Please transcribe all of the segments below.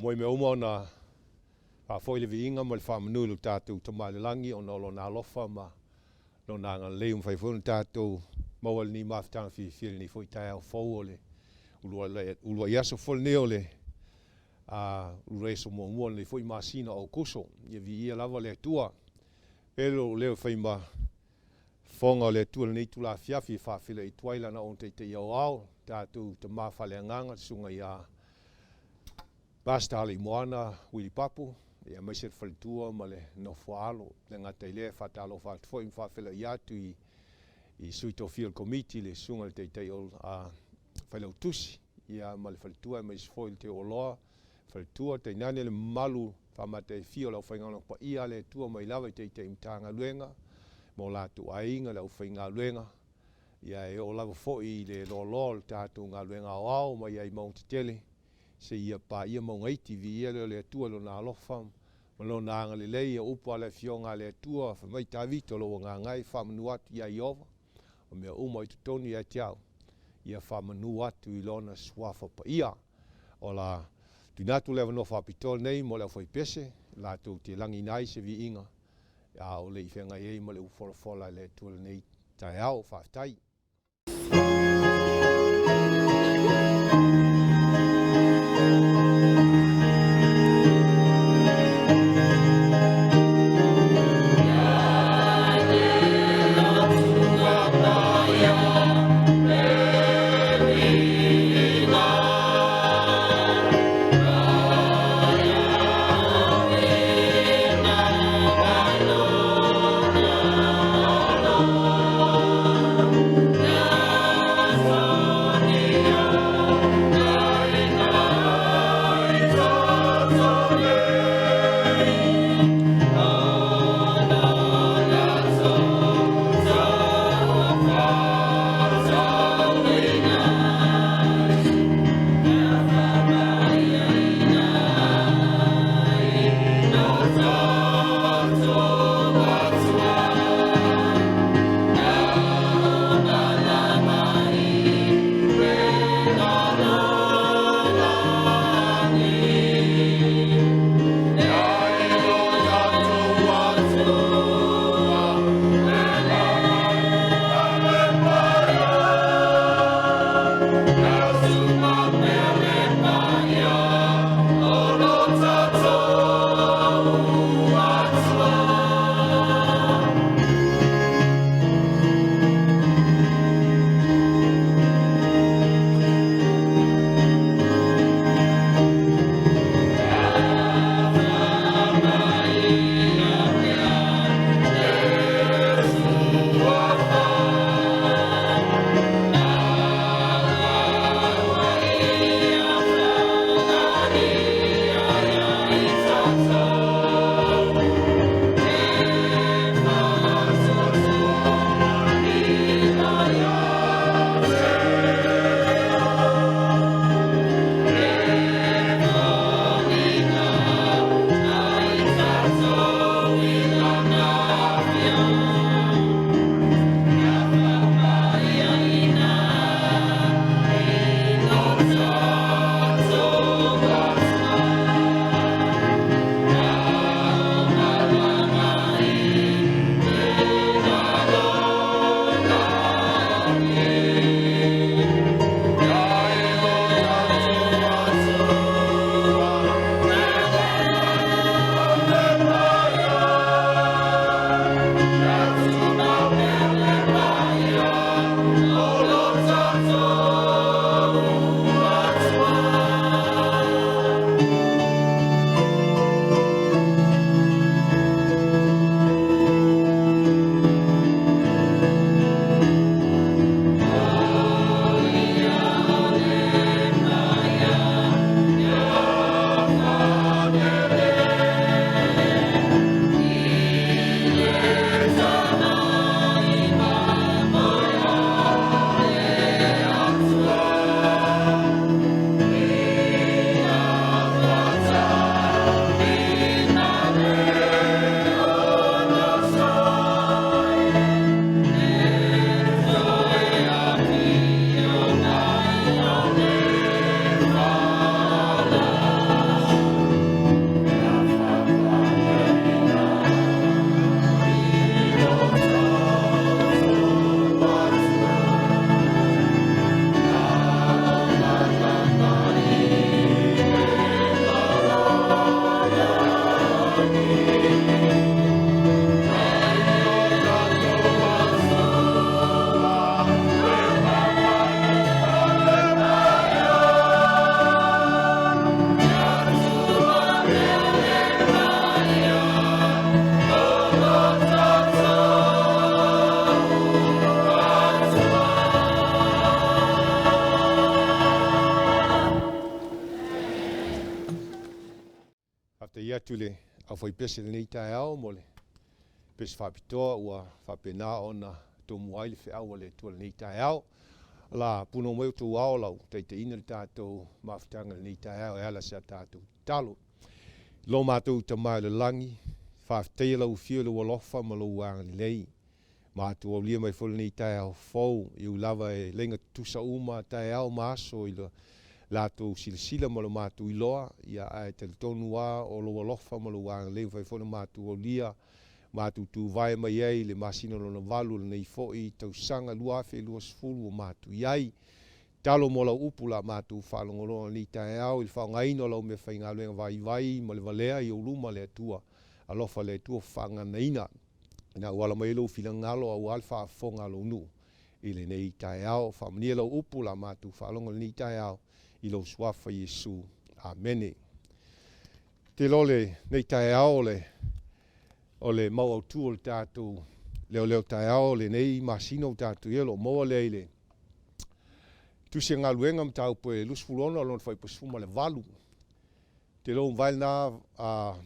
Moi me uma na foi le vinga mo le whamanu lu tātou tamale langi o nolo nā lofa ma lo nā ngā leum whai whunu tātou mawal ni maftanga whiwhiri ni fwoi Taeao fau o le ulua iaso fol neo le ura eso mo mua le fwoi masina Aukuso ia vi ia lava le tua pero leo whai ma fonga le tua nei tula fiafi whawhila i tuaila na on te iau au tātou te mawhale anganga sunga ia Basta ali moana wili papu ia mai se falitua ma le no foalo le ngata ile fatalo fa foi fa fela ia tu I suito field committee le sunga te te ol felo tusi ia ma le falitua mai se foi te oloa falitua te nane le malu fa mate fio la fa ngalo pa ia le tua mai lava te te mtanga luenga mo la tu ainga la fa ngaluenga ia e o lava foi le lolol tatu ngaluenga au mai ai mount tele se ia pa ia mo ngai TV ia le tua lo na lofa lo na nga le ia upo le fionga le tua fa mai tavito lo nga ngai fa mnuat ia iova o me uma I toni ia tiao ia fa mnuat I lona swafa pa ia o la tinatu le no fa pitol nei mo le foi pese la tu te langi nai se vi inga ya o le fenga ia mo le ufo fola le tu nei Taeao fa tai le au fai pese le nei Taeao mo le pese whapitoa ua whapena ona tō muai le whiaua le tua le nei Taeao. La puno mweo tō ao lau te ina le tātou mawhitanga le nei Taeao e ala sa tātou talo. Lo mātou ta mai le langi, whawhitea lau whio le walofa ma lau wanga ni lei. Mātou au lia mai whole nei Taeao fau, iu lava e lenga tusa uma Taeao maaso i le lātou sila ma lo mātou iloa, ia ai te tonu wā o lo walofa ma lau wanga lei, whai whole mātou au lia, mātou tu vai mai ei le masino lo na valu le nei foi, tau sanga luafe lua sfulu o mātou iai, talo mo lau upu la mātou whalongoloa ni Taeao, il whao ngaino lau me whai ngā luenga vai ma le valea i uluma le atua, alofa le atua whanga naina. Na wala mai lau whila ngalo au alfa fonga lo nu, i le nei Taeao, whamania lau upu la mātou whalongoloa ni Taeao, i lau swafa Yesu. Amene. Te lole nei Taeao o le mau au tu o le tātou Leoleo Taeao le nei masino tātou ielo moa leile. Tusi ngā luenga mtau poe lusfulona lon fai pasfuma le valu. Te lo mvail nā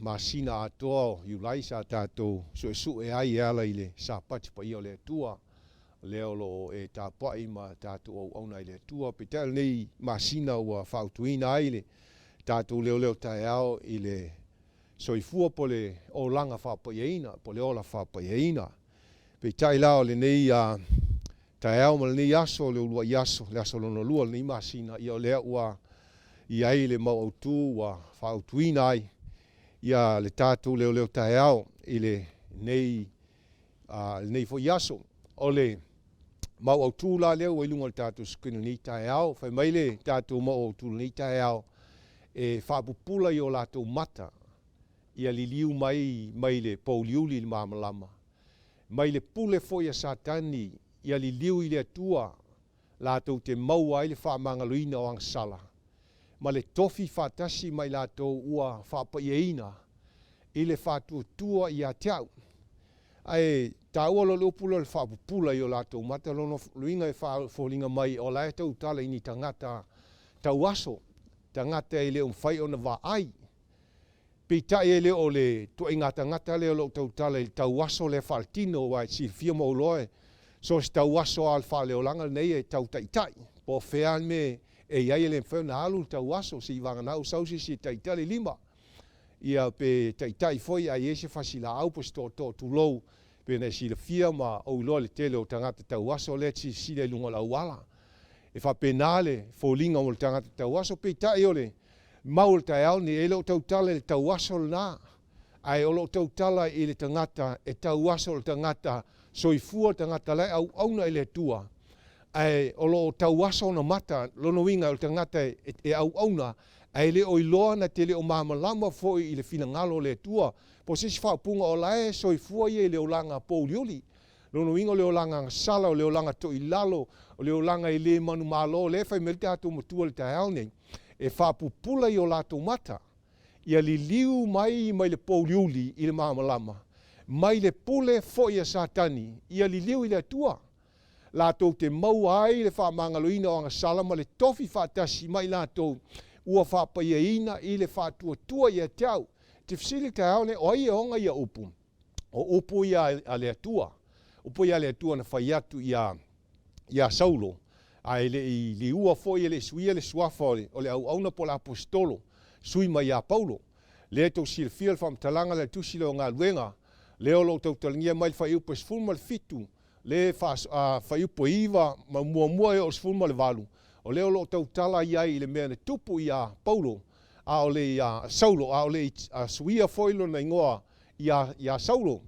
masina atoa iulai sa tātou so e ai ala ile sa pati pa ia le tua. Leolo e tāpai ma tātou au auna ile tua. Petel nei masina ua whautuina aile tātou Leoleo Taeao ile soifua po le o langa whapaieina, po le ola whapaieina. Pe tai lao le nei Taeao ma le nei aso, le ulua i aso, le aso lono lua le nei masina, ia o lea ua i ai le mau autu, ua whautuina ai, ia le tātou Leoleo Taeao, i le nei fo i aso, o le mau autu la leo, wa ilunga le tātou skina nei Taeao, whai mai le tātou mau autu nei Taeao, e whapupula i o lātou mata, ia li liu mai le pauliuli le mamalama. Mai le pule foia satani, ia li liu i le atua, lātou te maua i le whamangaluina o angsala. Ma le tofi whatasi mai lātou ua whapaiaina, i le whatuatua i a teau. Ai, tā ua lo leopula le whapupula i o lātou mata, lono luinga e whafolinga mai o lai tau tala ini tangata tau aso, tangata i le umwhai o na wa ai. Pita e leo le to ngata leo lo tau tala il tau aso le faltino wa si fia mo loe so tau aso al fa leo langa nei e tau tai po fean me e ia le fe na alu tau aso si vanga na usau si tai lima ia pe tai foi a ese fasila au posto to tu lo pe na si le fia ma o lo le tele o tangata tau aso le si le lunga la wala e fa penale fo linga o tangata tau aso pe tai ole Maul Taeao ni e lo tautala le tauaso na. Ai o lo tautala i le tangata e tauaso le tangata soifua tangata lai au auna i le tua. Ai o lo tauaso na mata lono winga o tangata e au auna. Ai le o iloa na te le o mamalama foi i le finangalo le tua. Po sisi whaapunga o lae soifua i le o langa poulioli. Lono winga o le o langa sala o le o langa to i lalo o le o langa i le manu malo le fai melte atu matua le Taeao nei. E whapupula i o lātou mata, ia li liu mai le pouliuli i le mamalama, mai le pule foi a satani, ia li liu i le atua. Lātou te mau ai le whamangaloina o anga salama le tofi whatasi mai lātou ua whapaiaina i le whatuatua i a teau. Te wsili Taeao ne o ia onga i a upu, o upu i a le atua, upu i a le atua na whai atu i a Saulo. Ai li ua foi le suia le suafa o le au auna po la apostolo sui mai a Paulo. Le tau silfia le whamtalanga le tusi leo ngā luenga. Leo lo tau talingia mai le whai upo sfulma le fitu. Le whai upo iwa ma mua e o sfulma le valu. O leo lo tau tala iai le mea ne tupu i a Paulo. A o le Saulo, a o le suia foilo na ingoa i a Saulo.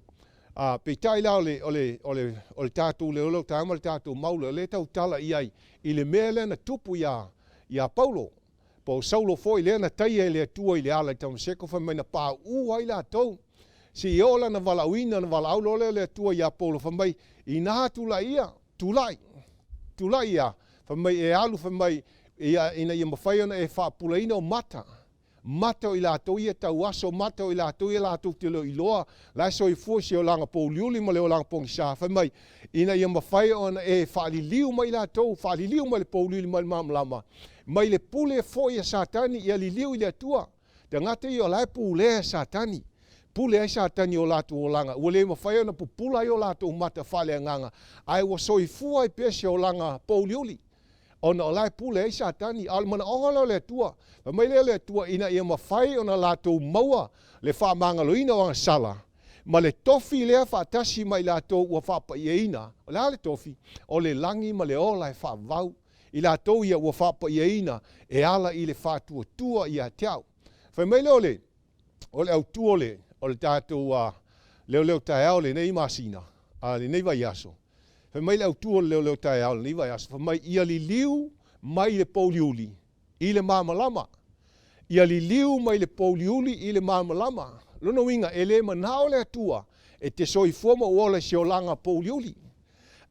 Pe tai la o le tātou Leoleo Taeao le tātou maula le tau tala iai i le mea le na tupu i a Paulo. Po Saulo foi le na tai e le atua i le ala i tau seko whai mai na pā ai la tau. Si i ola na walauina na walaau le atua i a Paulo whai mai i naha tula ia, tulai ia. Whai mai e alu whai mai ina i mawhaiona e whaapulaina o mata. Mata o i lātou ia tau aso, mata o i lātou ia lātou te leo iloa, lai so i fuasi o langa pouliuli ma leo langa pongi sa. Whai mai, ina ia mawhai ona e whaaliliu mai lātou, whaaliliu mai le pouliuli mai le mamalama. Mai le pule foi a satani ia liliu i le atua. ngata i o lai pule satani. Pule satani o latu o langa. Ua le mawhai ona pupula i o latu o mata whale nganga. Ai wa soifua i pese o langa pauliuli. Ona o lai pule satani. Al mana ongalo le tua. Mai le tua ina ia mawhai ona latu maua le wha mangaloina wanga sala. Ma le tofi lea whaatasi mai lātou ua whapa ieina. O lea le tofi, o le langi ma le ola e whaavau. I lātou ia ua whapa ieina e ala i le whātua tua i a Taeao. Whai mai leo le, o le au tua le, o le tātou Leoleo Taeao le nei masina, le nei vai aso. Whai mai le au tua le Leoleo Taeao le nei vai aso. Whai mai ia li liu mai le pauliuli, i le mamalama. Ia li liu mai le pauliuli i le mamalama. Lono winga ele manao le atua e te soifua uola se o langa pauliuli.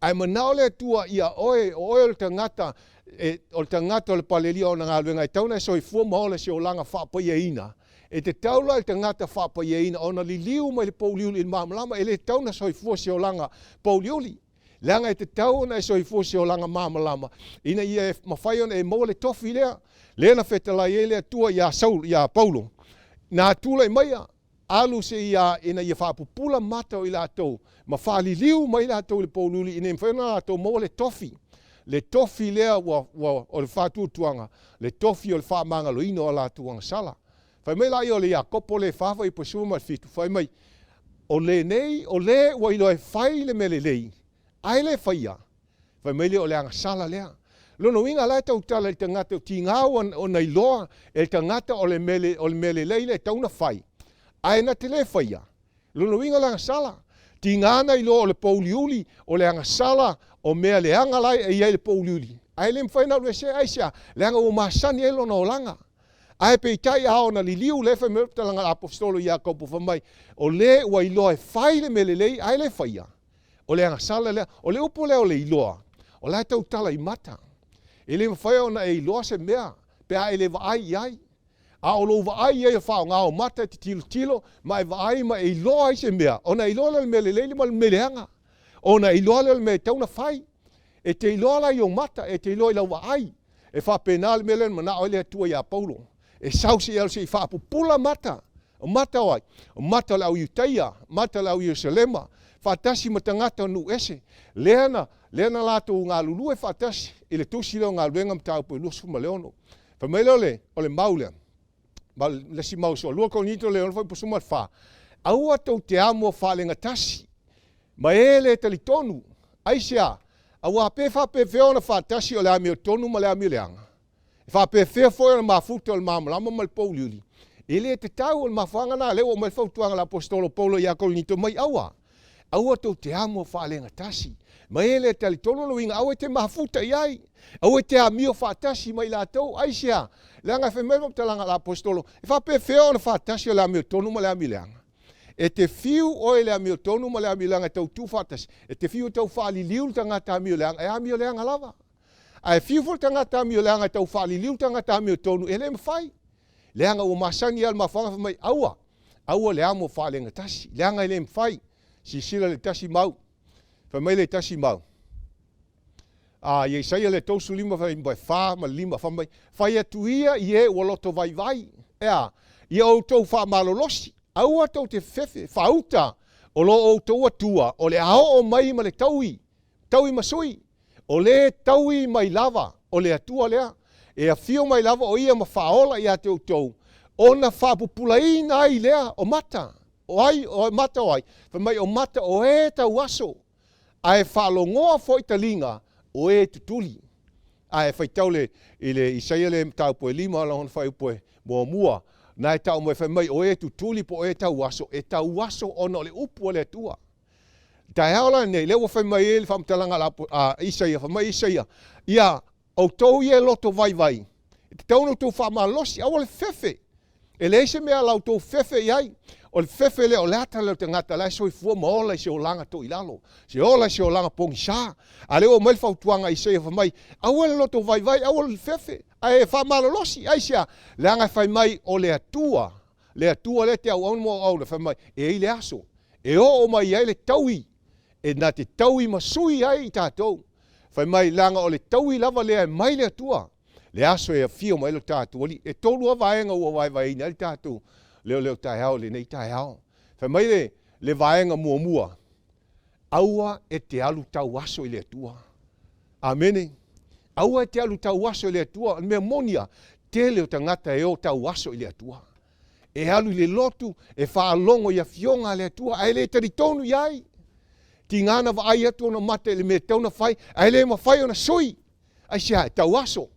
Ai manao le atua ia oe le tangata o le tangata o le palelia o nga luenga e tauna soifua uola se o langa whapaieina. E te taula le tangata whapaieina ona li liu mai le pauliuli in mamalama ele tauna soifua se o langa pauliuli. Langa e te tauna e soifua se o langa mamalama. Ina ia e mawhai ona e mo le tofi lea. Lena whetalai ele atua ia Paulo. Nā tula i maia. Alu se ia ina ia whapupula mata o i lātou. Ma whali liu mai lātou le paululi ina mwhaina lātou mo le tofi. Le tofi lea o le whātutuanga. Le tofi o le whamangalo ino o lātuanga sala. Whai mai lai o le ia kopo le whawha i pasuma fitu. Whai mai o le nei, o le wa ilo e whai le mele lei. Ai le whaia. Whai mai le o le anga sala lea. Lono inga lai tau tala i tangata o ti ngāua o nei loa e tangata o le mele lei le tauna whai. Ai na te le whaia. Lono winga le anga sala. Ti ngāna i loa o le pauliuli o le anga sala o mea le anga lai e iai le pauliuli. Ai le mwhaina ue se aisia le anga o masani e lona o langa. Ai pe itai hao na li liu le whai mewta langa apostolo i a kaupu whamai. O le ua i loa e whai le mele lei ai le whaia. O le anga sala le, o le upo le o le i loa. O lai tau tala i mata. E le mwhaia ona e i loa se mea. Pe a e le vaai iai. A o lo vaai e whao ngā o mata te tilo, ma e vaai ma e iloa i se mea. O na iloa le mele leili ma le mele anga. O na iloa le mele tauna whai. E te iloa la i o mata, e te iloa i lau vaai. E wha pena le mele ma na oile atua i a Paulo. E sausi e se i wha pupula mata. O mata oai. O mata lau i Utaia, mata lau i Jerusalema. Whatasi ma tangata nu ese. Leana lato ngā lulu e whatasi. I le tusi leo ngā luenga mtau po lusu ma leono. Whamai le, o le maulea. Ma le si mau so lua ko nito le on foi posuma fa aua tau te amo fa le ngatasi ma ele tali tonu aisia aua pe fa pe fe ona fa tasi o le ami tonu ma le ami leanga fa pe fe foi ona mafuta o le mamala ma le pauliuli ele te tau o le mafanga na le o mai fa tuanga la apostolo Paulo ia ko nito mai aua tau te amo fa le ngatasi ma ele tali tonu lo winga aua te mafuta iai aua te amio fa tasi mai la tau aisia leanga fe melo talanga la apostolo e fa pe feo na fa tasio la mio tonu ma la milanga e te fiu o le mio tonu ma la milanga tau tu fatas e te fiu tau fa li liu tanga ta mio leanga e a mio leanga lava ai fiu fo tanga ta mio leanga tau fa li liu tanga ta mio tonu ele me fai leanga o masani al mafanga fa mai aua le amo fa le ngatasi leanga ele me fai si sila le tasi mau fa mai le tasi mau ye sai le tosu lima vai fa ma lima fa mai fai atuia ie o loto vai ia o tau fa malolosi au tau te fefe fauta o lo o tau atua o le ao o mai ma le taui masui o le taui mai lava o le atua lea e a fio mai lava o ia ma faola ia te tau ona fa populaina ai lea o mata o mata oi fa mai o mata o e tau aso ai fa longoa foi talinga o e tutuli. Ai fai taule ile isaia le tau po lima la hon fai po mua. Na tau mo fai mai o e tutuli po e tau waso ono le upu le tua. Taeao la nei le fai mai ele fam talanga la isaia fai mai isaia. Ia o tou ye loto vai. Te tau no tu fa malosi au le fefe. Ele se me ala tu fefe iai. O le fefe le o lata le te ngata lai soi fua maola se o langa to ilalo. Se ola se o langa pongi sa. A leo mai fau tuanga i se fa mai. Au le loto vai au le fefe. Ai fa malolosi ai sia. Langa fai mai o le atua. Le atua le te au mo au le fai mai. E ile aso. E o mai ai le taui. E na te taui masui ai tatou. Fai mai langa o le taui lava le mai le atua. Le aso e fio mai lo tātou ali. E tolu vaenga ua vai nai tātou. Leo Taeao le nei Taeao. Fa mai le vaenga mua. Aua e te alu tau aso i le atua. Amene. Aua e te alu tau aso i le atua. Mea monia, tele o tangata e o tau aso i le atua. E alu le lotu, e whaalongo i a fionga le atua. Ai le taritonu iai. Ti ngana wa ai atu ona mate le me tauna whai. Ai le ma whai ona sui. Ai sia, tau aso.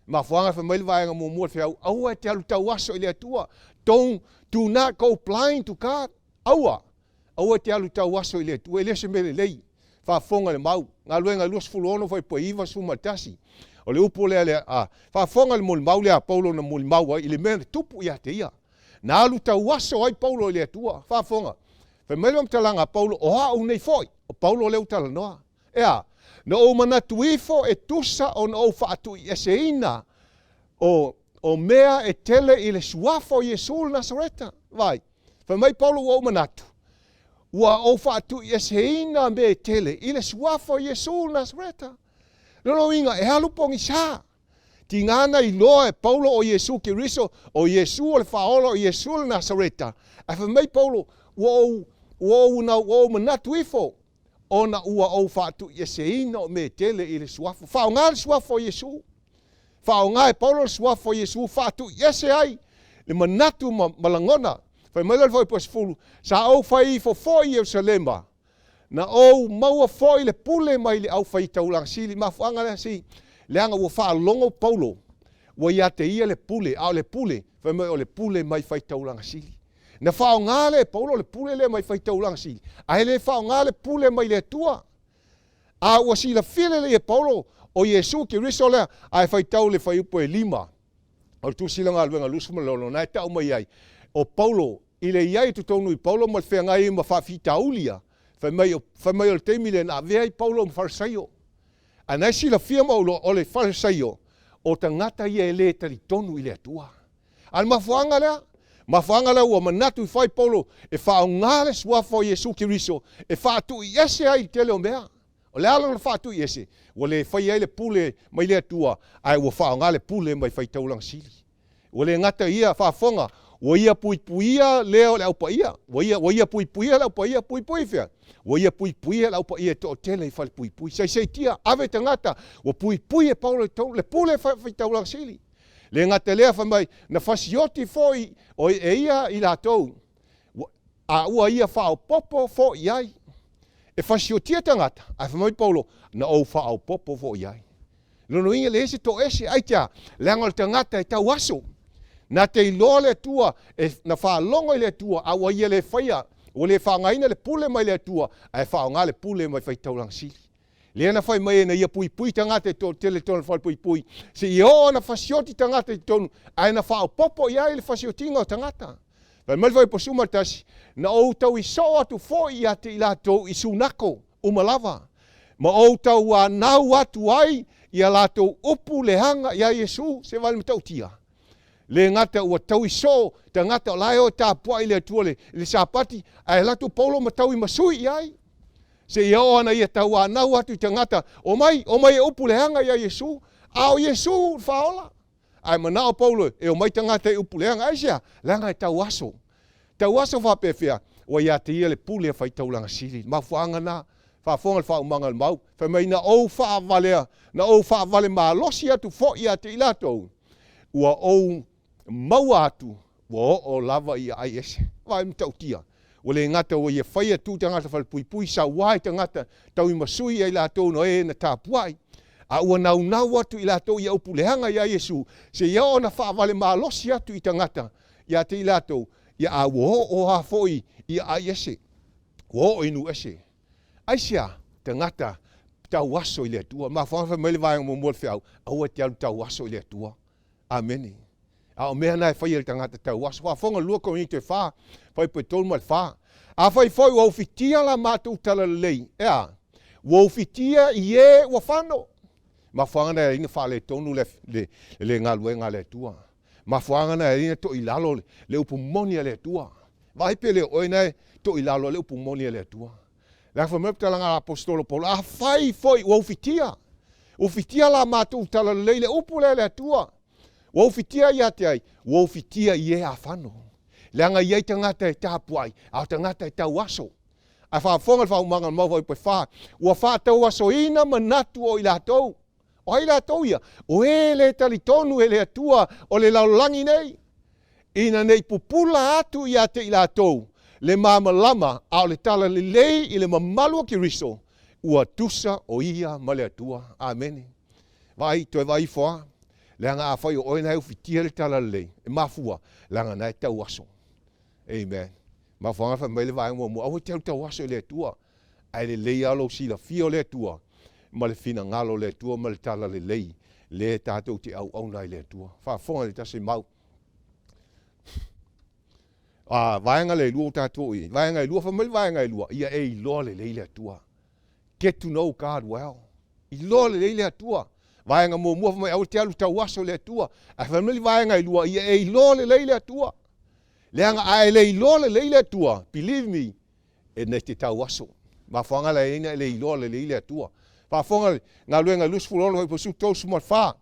Ma whaanga fa mai le vaenga mua whiau. Aua e te alu tau aso i le atua. Do not go blind to God. Aua te alu tau aso i le atua. Ele se mele lei. Whaafonga le mau. Ngā luenga luas fuluono whai po iwa sumatasi. O le upo lea whaafonga le muli mau lea Paulo na muli mau i le mea tupu ia te ia. Nā alu tau aso ai Paulo i le atua. Whaafonga. Whai mele am talanga Paulo o hao nei foi. O Paulo leo tala noa. Ea. Na o manatu ifo e tusa o na o whaatu i eseina. O mea e tele i le suafo Iesu Nasareta. Vai. Whai mai Paulo o manatu. Ua o whaatu i eseina me e tele i le suafo Iesu Nasareta. Nono inga e halupongi sa. Ti ngana i loa e Paulo o Iesu Kiriso o Iesu o le whaolo o Iesu Nasareta. A whai mai Paulo ua manatu ifo. Ona ua o whaatu i eseina me e tele i le suafo. Whao ngā le suafo Iesu. Whao ngā e Paulo le suafo Iesu whaatu i ese ai. Le manatu malangona. Whai maila foi pas fulu. Sa au whai fo foi Jerusalema. Na au maua foi le pule mai le au whai taulang sili. Ma whaanga le si. Leanga ua wha longo Paulo. Wa ia te ia le pule. Au le pule. Whai mai o le pule mai whai taulang sili. Na whao ngā le Paulo le pule le mai whai taulang sili. Ai le whao ngā le pule mai le tua. A ua si la file le Paulo. O Iesu Kiriso lea. Ai whai tau le whai upo e lima. O tu sila ngā luenga lusuma lolo. Nai tau mai ai. O Paulo. I le iai tu tonu i Paulo ma whea ngai ma whawhita ulia. Whai mai o le teimi le na vea i Paulo ma wharasaio. A nai sila fia maulo o le wharasaio. O ta ngata ia e le tari tonu i le atua. Al mawhanga lea. Mawhanga lea ua manatu i whai Paulo. E whao ngale suafo Iesu Kiriso. E whaatu i ese ai tele o mea. O le ala na whaatu i ese. Ua le whai ai le pule mai le atua. Ai ua whao ngale pule mai whai taulang sili. Ua le ngata ia whaafonga. Wa ia puipuia leo le aupa ia. Wa ia puipuia le aupa ia puipui fea. Wa ia puipuia le aupa ia to tele i whale puipui. Sai tia ave tangata. Wa puipui e Paulo le pule whai taulang sili. Le ngata lea whamai na whasioti foi o e ia i la tau. A ua ia whao popo fo iai. E whasiotia tangata. A whamai Paulo na o whao popo fo iai. Lono inga le ese to ese aitea. Leanga le tangata e tau aso. Na te iloa le tua, na whaalongo i le tua, a ua ia le whaia, o le whaangaina le pule mai le tua, a e whaonga le pule mai whai taulang sili. Le ana whai mai e na ia puipui tangata e tele tonu whai puipui. Se i o na whasioti tangata i tonu, a e na whao popo i ai le whasiotinga o tangata. Vai mai vai posuma tasi, na o tau i so atu fo i ate i lato i sunako, umalawa. Ma o tau a nau atu ai, i a lato upu le hanga i a Yesu, se vale matau tia. Le ngata ua tau i so, ta ngata o lai o ta pua i le atua le sapati, ai latu Paulo ma tau i masui i ai. Se ia o ana ia tau a nau atu i ta ngata, o mai e upu le hanga i a Yesu, a o Yesu whaola. Ai mana o Paulo, e o mai ta ngata i upu le hanga, ai sia, langa e tau aso. Tau aso whapewhia, o ia te ia le pule whai tau langa siri. Ma whaanga na, whaafonga le whaumanga le mau, whamai na o whaavalea, na o whaavale maa losi atu fo ia te ilatou. Ua o mau atu, wa o lava i ai ese. Vai mtau tia. O le ngata o ia whaia tu tangata whalpuipui sa wai tangata tau i masui ai latou no e na tāpuai. A ua nau atu i latou i aupu lehanga i a Yesu. Se ia o na whaavale maa losi atu i tangata i a te i latou. Ia a o hafoi i ai ese. O inu ese. Aisia tangata tau aso i le tua. Ma whanga mele vai mo mo whiau. Aua te alu tau aso i le tua. Amen. A o mea nai whai ele tangata tau aso. Whafonga lua ko ni te wha. Whai pe tolu mai wha. A whai whai wau fitia la mātou tala lei. Ea. Wau fitia i e wa whano. Ma whanga na ina wha le tonu le ngalue ngā le tua. Ma whanga na ina to i lalo le upu monia le tua. Vai pe le oina to i lalo le upu monia le tua. La wha mepta langa apostolo Paul. A whai wau fitia. Ufitia la mātou tala leile upu le atua. Wa ufitia ia te ai. Wa ufitia ie a whano. Leanga iei tangata e tāpuai. Au tangata e tau aso. A whaafonga le whaumanga mau pe wha. Ua wha tau aso ina manatu o i lātou. O i lātou ia. O le tali tonu le atua o le laulangi nei. Ina nei pupula atu ia te i lātou. Le mamalama au le tala le lei i le mamalua ki riso. Ua tusa o ia ma le atua. Amen. Vai, toi vai foa. Leanga a whai o oina heu fitia le tala le lei. E mafua. Leanga nai tau aso. Amen. Mafanga fa mele vai mo au tau aso le atua. Ai le lei alo sila fio le atua. Ma le fina ngalo le atua ma le tala le lei. Le tātou te au nai le atua. Whaafonga le tase mau. Vaenga le lua tātou i. Vaenga le lua fa mele vaenga le lua. Ia e loa le lei le atua. Get to know God well. I loa le lei le atua. Vaenga mo mua fa mai au te alu tau aso le atua. A fa mele vaenga le lua. Ia e loa le lei le atua. Leanga ai le loa le lei le atua. Believe me. E ne te tau aso. Ma whanga le ina le loa le lei le atua. Fa whanga ngā luenga lusfulolo hoi posu tau sumat wha.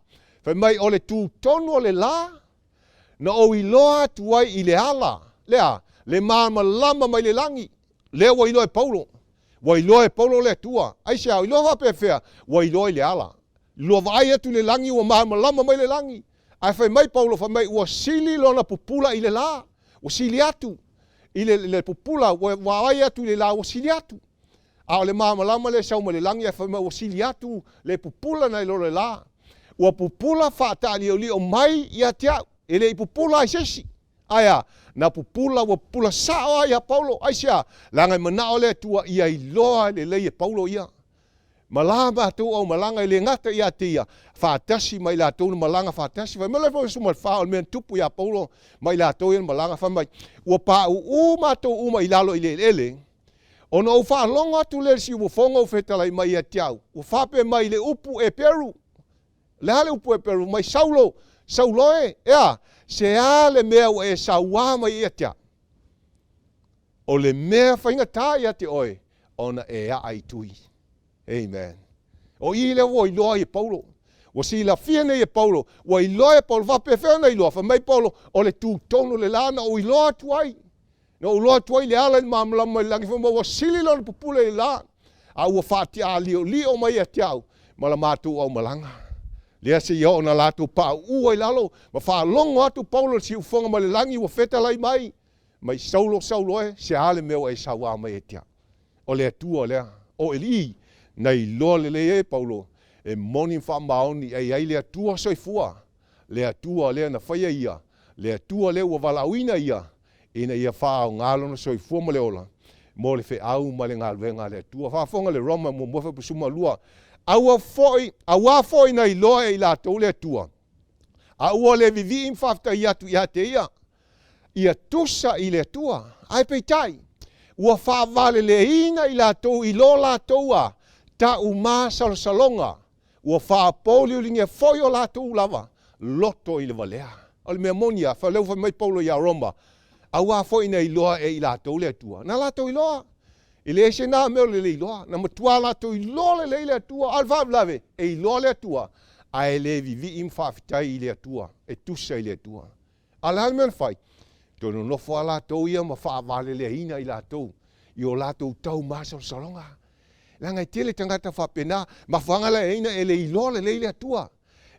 Fa mai o le tū tonu o le la. Na o i loa tuai i le ala. Lea, le mama lama mai le langi. Lea wa i loa e Paulo. Wa i loa e Paulo le atua. Aisea, i loa hape fea. Wa i loa i le ala. Loa vai atu le langi wa mama lama mai le langi. Ai fai mai Paulo fa mai ua sili lona pupula i le la. Ua sili atu. I le pupula wa vai atu le la ua sili atu. A le mama lama le sauma le langi ai fai mai ua sili atu le pupula na i lo le la. Ua pupula whaata li o mai i atia. Ele i pupula i sesi. Aya, na pupula wa pula sao ia Paulo. Aisea, langa manao le tua ia i loa le lei e Paulo ia. Malama tu au malanga i le ngata ia te ia. Whaatasi mai la tonu malanga whaatasi. Vai mele fo sumal whao men tupu ia Paulo. Mai la tonu malanga wha mai. Ua pa u mato uma i lalo i le ele. Ono au wha longa tu le si u fonga u whetalai mai ia tiau. U whape mai le upu e Peru. Le hale upu e Peru. Mai Saulo. Sauloe. Ea. Se a le mea o e saua mai ia tia. O le mea whainga tā ia te oe. Ona e a ai tui. Amen. O i le wo i loa i Paulo. O si la fiene i Paulo. O i loa i Paulo. Vape whiana i loa. Fa mai Paulo. O le tū tono le lana. O i loa tuai. No o loa tuai le ala i mamlama i langi. Fa o sili lona pupule i la. A ua whaati a lio mai ia tiau. Mala mātu au malanga. Lea se ia ona lātou pa ua i lalo. Ma whaalongo atu Paulo si ufonga ma le langi ua whetalai mai. Mai saulo e se ale meo e sawa mai e tia. O lea tua lea. O eli nei loa le e Paulo. E moni wha maoni ei lea tua soifua. Lea tua lea na whaia ia. Lea tua lea ua walauina ia. Ina ia wha o ngalo na soifua ma le ola. Mo le whe au ma le ngāluenga lea tua. Whaafonga le Roma mo mwewha pusuma lua. Aua foi na i loa e i lātou le tua. Aua le vivi im whafta i atu i ate ia. Ia tusa i le tua. Ai peitai. Ua whaavale le ina i lātou i lo lātou a. Ta umā salonga. Ua whaapoli ulingi e foi o lātou lava. Loto i le valea. O le mea monia. Whaleu wha mai Paulo i a Roma. Aua foi na i loa e i lātou le tua. Na lātou i loa. I le se na meo le loa. Na matua lātou i loa le tua. Alfa lave. E i loa le tua. A e le vivi im whaafitai i le tua. E tusa i le tua. Ala mea whai. Tono nofo a lātou ia ma whaavale le ina i lātou. I o lātou tau māsau salonga. Langa i tele tangata whapena. Ma whangala e ina e le i loa le tua.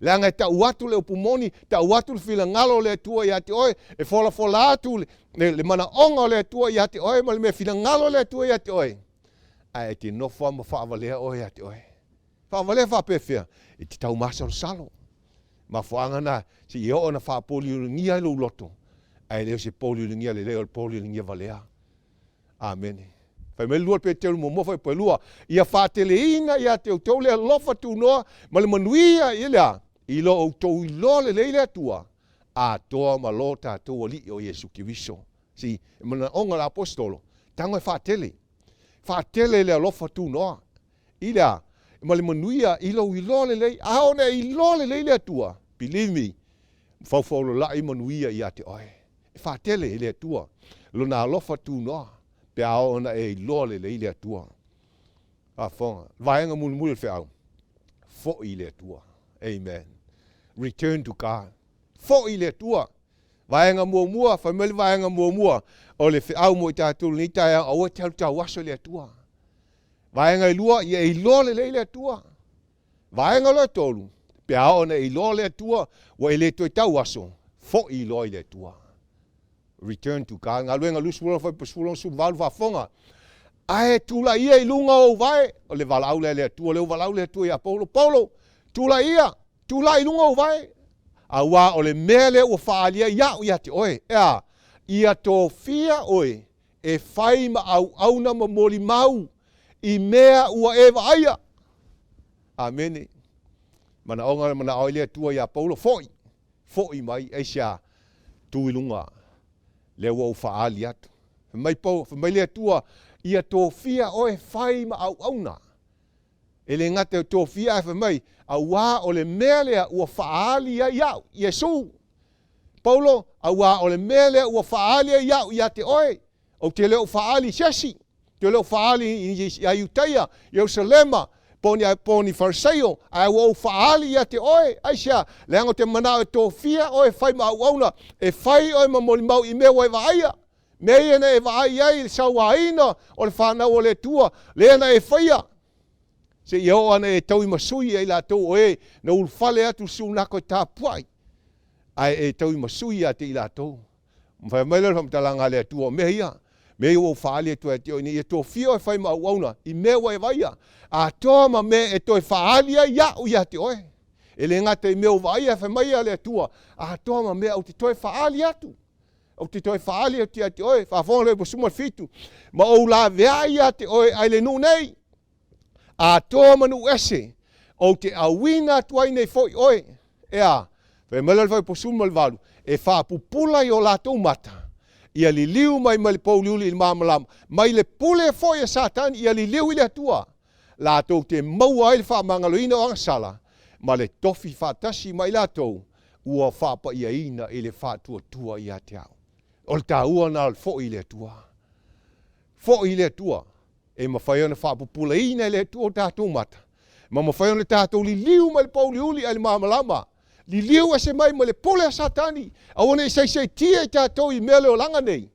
Langa i ta uatu le upumoni. Ta uatu le fila ngalo le tua i ate oe. E fola atu le mana onga le tua i ate oe. Ma le mea fila ngalo le tua i ate oe. A e te nofo ma whaavalea oe ate oe. Whaavalea whapefea. E te tau māsau salo. Ma whaangana si i o na whaapoli uringia i lo loto. Ai leo se poli uringia le leo poli uringia valea. Amen. Fai me lua pe te mo mo fai pe lua. Ia whaatele ina ia te tau le lofa tu noa. Ma le manuia i lea. I lo o tau i lo le leile atua. A toa ma lo ta toa li o Jesu Kiriso. Si, mana onga la apostolo. Tango e whaatele. Whaatele le lofa tu noa. I lea. Ma le manuia i lo le leile. Aone i lo le leile atua. Believe me. Fau la i manuia i ate oe. Whaatele i le atua. Lo na lofa tu noa. Pe aona e i lo le leile atua. A whonga. Vaenga mulu fe au. fo i le tua. Amen. Return to God. Fo i le tua. Vaenga mua, family vaenga mua. O le au mo tātou ni Taeao o te tau aso le tua. Vaenga ilua ia ilo le tua. Vaenga lo tolu. Pe ao na ilo le tua wa ile to tau aso. Fo i lo le tua. Return to God. Ngaluenga lusulo fa pusulo su valu fa fonga. Ai tula ia ilunga o vai o le valau le tua le valau le tua ia Paulo. Tula ia ilunga o vai. Awa o le mele o faalia ia te oe. Ia to fia oe. E fai ma au na moli mau. I mea ua eva aia. Amene. Mana onga mana oile tua ia Paulo foi mai eisia tu ilunga le wo faali atu. Mai le tua ia to fia oe fai ma auna. Ele ngate to fia mai awa o le mele ua faali ia Yesu. Paulo awa o le mele ua faali ia te oe. O te leo faali sesi. Te leo faali i Ayutthaya, Jerusalema, poni Fariseo, ai wo faali ia te oe, aisia, leango te manao e tō fia oe fai ma auauna, e fai oe ma moli mau I mea oe vaia. Mea na e vaia I sa waina, o le whanau o le tua, leana e faia. Se iao ana e tau I masui e la tau oe, na ulfale atu siunako e tā puai. Ai e tau I masui ate I la tau. Mwhai maila whamtalanga le tua mea ia. Me o faali e toi te o ni e tō fio e whai mauna I mea wa e vaia. A toa ma me e toi faali ia te oe. E le ngata I mea o vaia e whai mai le tua. A toa ma me au te toi faali atu. Au te toi faali atu ia te oe. Whaafonga le posuma fitu. Ma o la vea ia te oe ai le nu nei. A toa manu ese. O te awina tuai nei foi oe. Ea. Whai mai le posuma le valu. E whaapupula I o la tau mata. Ia li liu mai le pauliuli I mamalama. Mai le pule foi e satani ia li liu I le tua. La tau te maua ai le whaamangaloina o angasala. Ma le tofi whaatasi mai la tau. Ua whaapa ia ina I le whaatuatua ia te au. O le tāua na le fo I le tua. Fo I le tua. E mawhaiona whaapupula ina le tua o tātou mata. Ma mawhaiona tātou li liu mai le pauliuli ai le mamalama. Li liu ase mai ma le pole a satani. Awana I sei tia I tātou I mele o langa nei.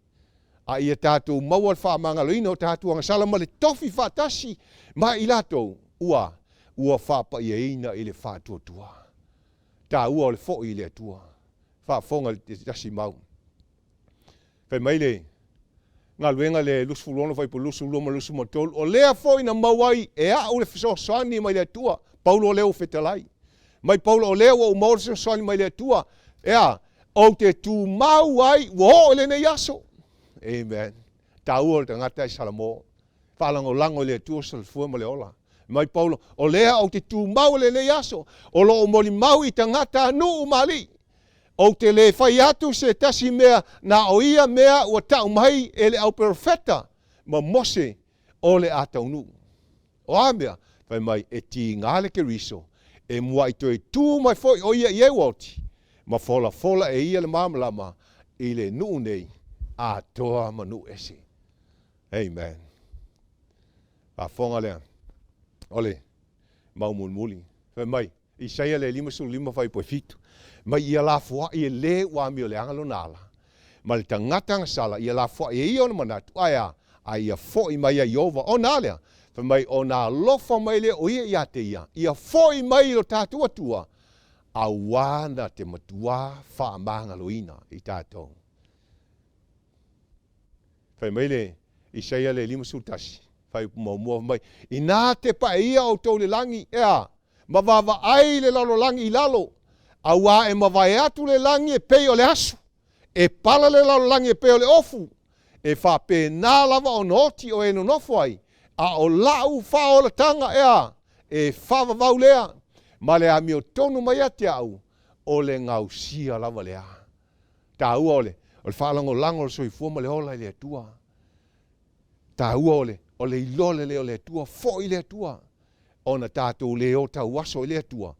A ia tātou maua le whaamangaloina o tātou angasala ma le tofi whaatasi. Ma I latou ua whaapa ia ina I le whaatuatua. Tā ua o le fo I le atua. Whaafonga le tasi mau. Whai mai le ngā luenga le lusfulona whai po lusuloma lusumotolu. O lea fo ina mauai e a o le fisosani mai le atua. Paulo leo fetalai. Mai Paulo o leo o maorisa soani mai le tua. Ea, o te tu mau ai, wo le nei aso. Amen. Ta ua le tangata I salamo. Whalango lango le tua salfua ma le ola. Mai Paulo, o lea o te tu mau le nei aso. O lo o moli mau I tangata anu umali. O te le whai atu se tasi mea na o ia mea ua tau mai e le au profeta. Ma mose o le atau nu. O amea, whai mai e ti ngale ke riso. E mua I toi tū mai foi o ia I e wauti. Ma fola e ia le mamalama I le nuu nei a toa manu ese. Amen. A fonga lea. Ole, maumulmuli. Whai mai, I saia le 5 fai poi fitu. Mai ia la fua I le wa mi o le angalo nala. Ma le tangata ngasala ia la fua I ia ona manatu. Aia, a ia foi mai a Iova o nalea. Mai o nā lofa mai le o ia te ia. Ia foi mai o tātua tua. A wana te matua whaamangaloina I tātou. Whai mai le, I saia le 5 sultasi. Whai mua mai. I nā te pa ia o tau le langi. Ea, mawawa ai le lalo langi I lalo. A wā e mawai atu le langi e pei o le asu. E pala le lalo langi e pei o le ofu. E whape nā lava o noti o e no nofo ai. A o lau whao la tanga ea, e whawawau lea, ma lea mi o tonu mai ate au, o le ngau sia lava lea. Tā ua ole, o le whaalango lango le soifua ma le ola I le atua. Tā ua ole, o le ilole le o le atua, fo I le atua. O na tātou le o tau waso I le atua.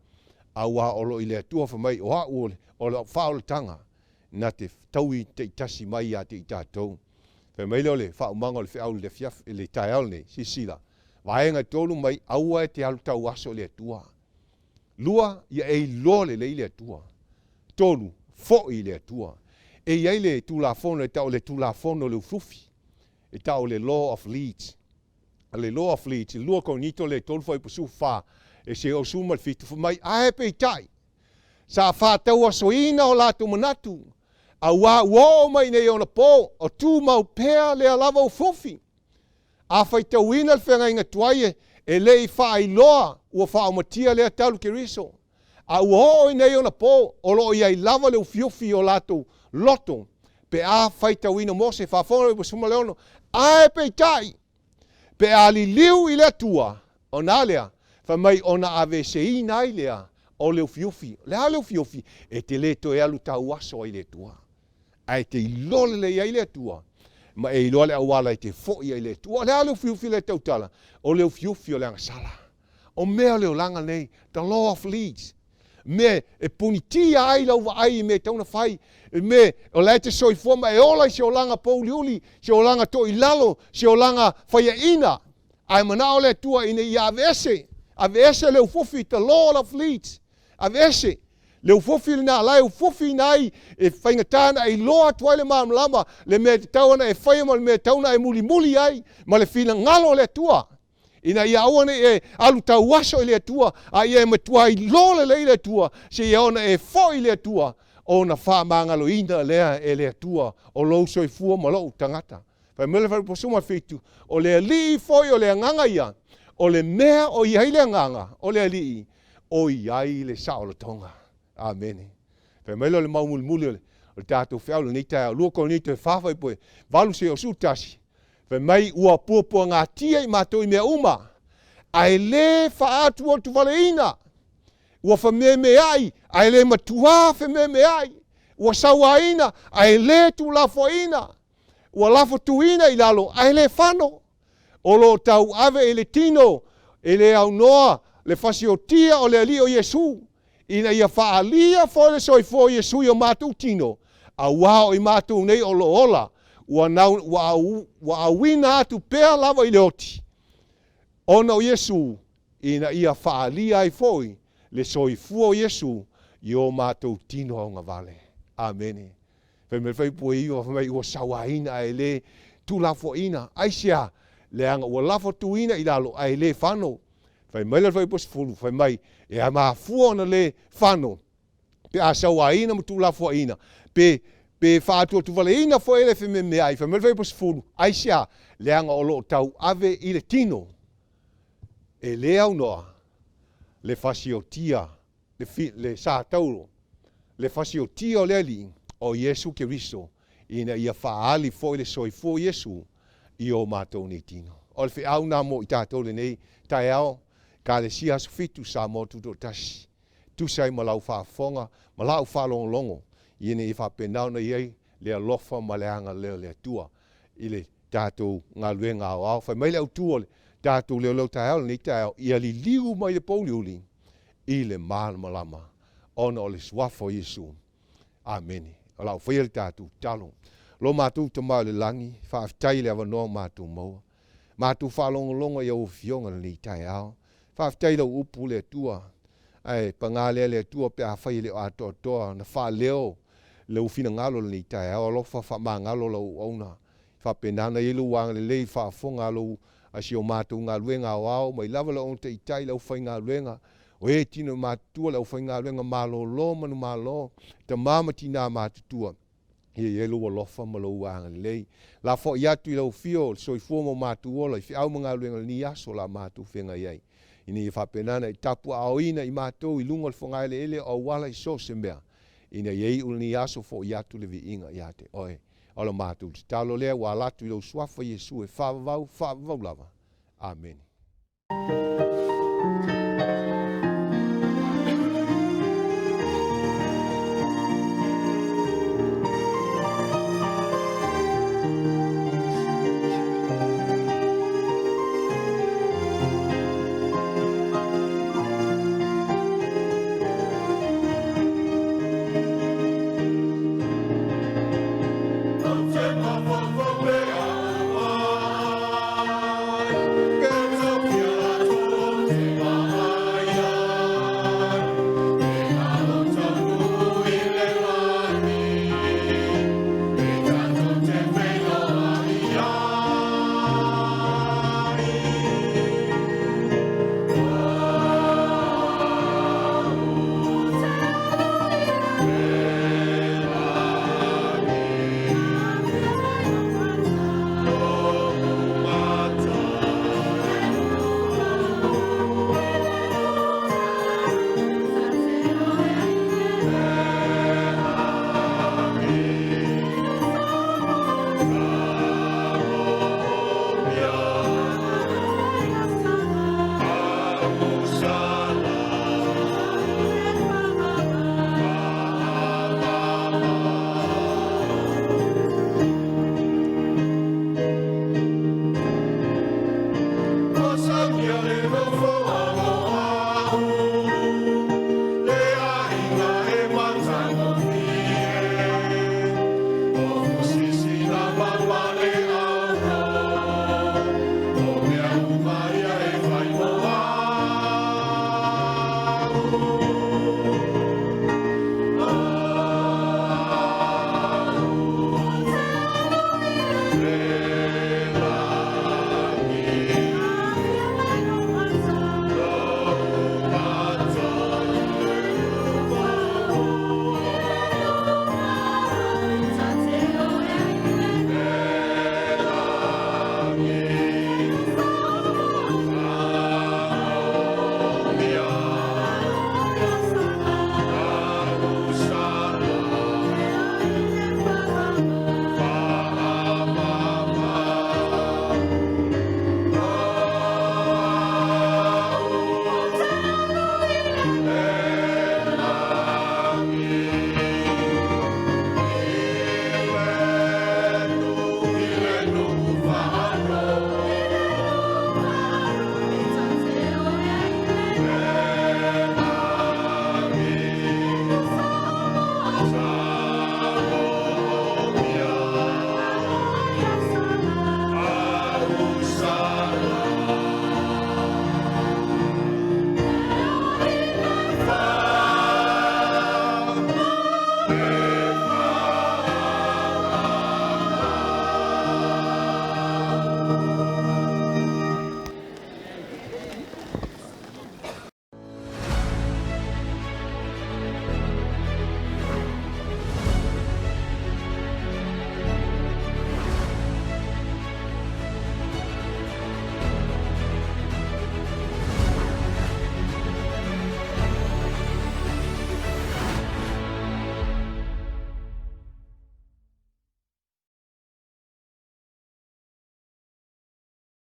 A ua olo I le atua whamai, o a ole, o le whao la tanga, na te taui te itasi mai a te I tātou. Whai mai leo le whaumanga le whiau le fiaf le Taeao ne, sisila. Waenga tolu mai aua e te alu tau aso le atua. Lua, ia e lole le ile atua. Tolu, fo ile atua. E ia ile tulafono, e tau le tulafono le ufufi. E tau le law of leads. Le law of leads, lua konito le tolfo i pusu fa. E se o suma fitu mai ae pe tai. Sa fa taua soina o latu manatu. A wa wo mai nei ona po, o tu mau pea le alava ufufi. A fai tauina le whenga inga tuaie, e lei fa i loa, ua fa o matia le atalu ke riso. A ua o nei ona po, o lo ia i lava le ufiufi o latu loto. Pe a fai tauina mose, fa fono i pusuma leono, ae pe tai. Pe a li liu i le atua, o nalea, fa mai ona ave se i nai lea, o le ufiufi. Le a le ufiufi, e te le to e alu tau aso i le tua. Ai te ilole le ia i le tua. Ma e ilole awala i te fo ia i le tua. Le a le ufiufi le tautala, o le ufiufi o le angasala. O mea leo langa nei, the law of leads. Me e punitia ai lau wa ai me tauna fai. Me o le te soi foma e ola se o langa pauliuli, se o langa to i lalo, se o langa fai ina. Ai mana o le tua ina i avese. Avese le ufufi, the law of leads. Avese. Le ufufi na lai ufufi nai e whaingatana e loa tuaile maamlama le mea te tauana e whaiama le mea tauna e muli muli ai ma le whina ngalo le tua. Ina ia awane e alu tau aso i le tua a ia e matua i lole le le tua se ia ona e foi le tua o na wha mangalo ina lea e le tua o lou soi fua ma lou tangata. Whai mele whai posuma fitu o le li foi o le nganga ia o le mea o iai le nganga o le li o iai le sao tonga. Amen. Pe melo le mau muli le tatou fiau le nita lua ko nita fafa poe valu se o sutasi. Pe mai ua popo nga tia i matou i mea uma. Ai le fa atu o tu valeina. Ua fa me ai, ai le matua fe me ai. Ua sawaina, ai le tu lafoina. Ua lafo tuina i lalo, ai le fano. O lo tau ave e le tino, e le au noa, le fasiotia o le ali o Yesu. Ina ia faalia fo le soi fo Yesu yo matu tino. A wao i matu nei o lo ola. Wa awina atu pea lava i leoti. Ona o Yesu. Ina ia faalia i foi. Le soi fo Yesu yo matu tino o nga vale. Amen. Fai fai po iwa fai ua sawaina e le tu lafo ina. Aisia le anga ua lafo tu ina i lalo ai le fano. Fai mai fai pos fulu fai mai e a mafua na le fano. Pe a sawaina mo tu lafo ina. Pe fatu tu vale ina fo ele fe me ai. Fai mai fai pos fulu. Aisia le anga o lo tau ave i le tino. E le au noa. Le fasiotia. Le sa tauro. Le fasiotia o le ali. O Yesu Keriso. Ina ia faali fo ele soi fo Yesu. I o matou ni tino. O le fe au na mo i tātou le nei. Taeao. Ka le si asu fitu sa mo tuto tasi. Tu sai malau whaafonga. Malau whalongo. Iene i whapenau na iei. Lea lofa ma leanga leo lea tua. I le tātou ngā luenga au au. Whai mai leo tua le tātou leo Taeao ni Taeao. Ia li liu mai le pauliuli. I le maan malama. Ona o le swafo Yesu. Amen. Alau whaia le tātou talo. Lo mātou tamau le langi. Whaaftai le awanoa mātou maua. Mātou whalongo ia o fionga ni Taeao. Whaaftai lau upu le tua. Ai, pangale le tua pe a whai le o ato toa. Na wha leo le ufina ngalo ni Taeao. Lofa wha maa ngalo lau auna. Wha penana ilu wang le lei wha fonga lau asi o mātou ngā luenga o au. Mai lava lau te itai lau whai ngā luenga. O e tino mātua lau whai ngā luenga malo lo manu malo. Ta mama tina mātutua. Ia ielu o lofa ma lau wang le lei. La fo iatu i lau fio soi fuomo mātua ola. I fi au mga luenga ni aso la mātu whenga iei. Ini i whapenana i tapu ao ina i mātou i lunga le whangai le ele o wala i so se mea. Ina iei ul ni aso fo iatu le vi inga iate. Oe, ola mātou. Talo lea wa latu i lau swafa Yesu e whavavau lava. Amen. la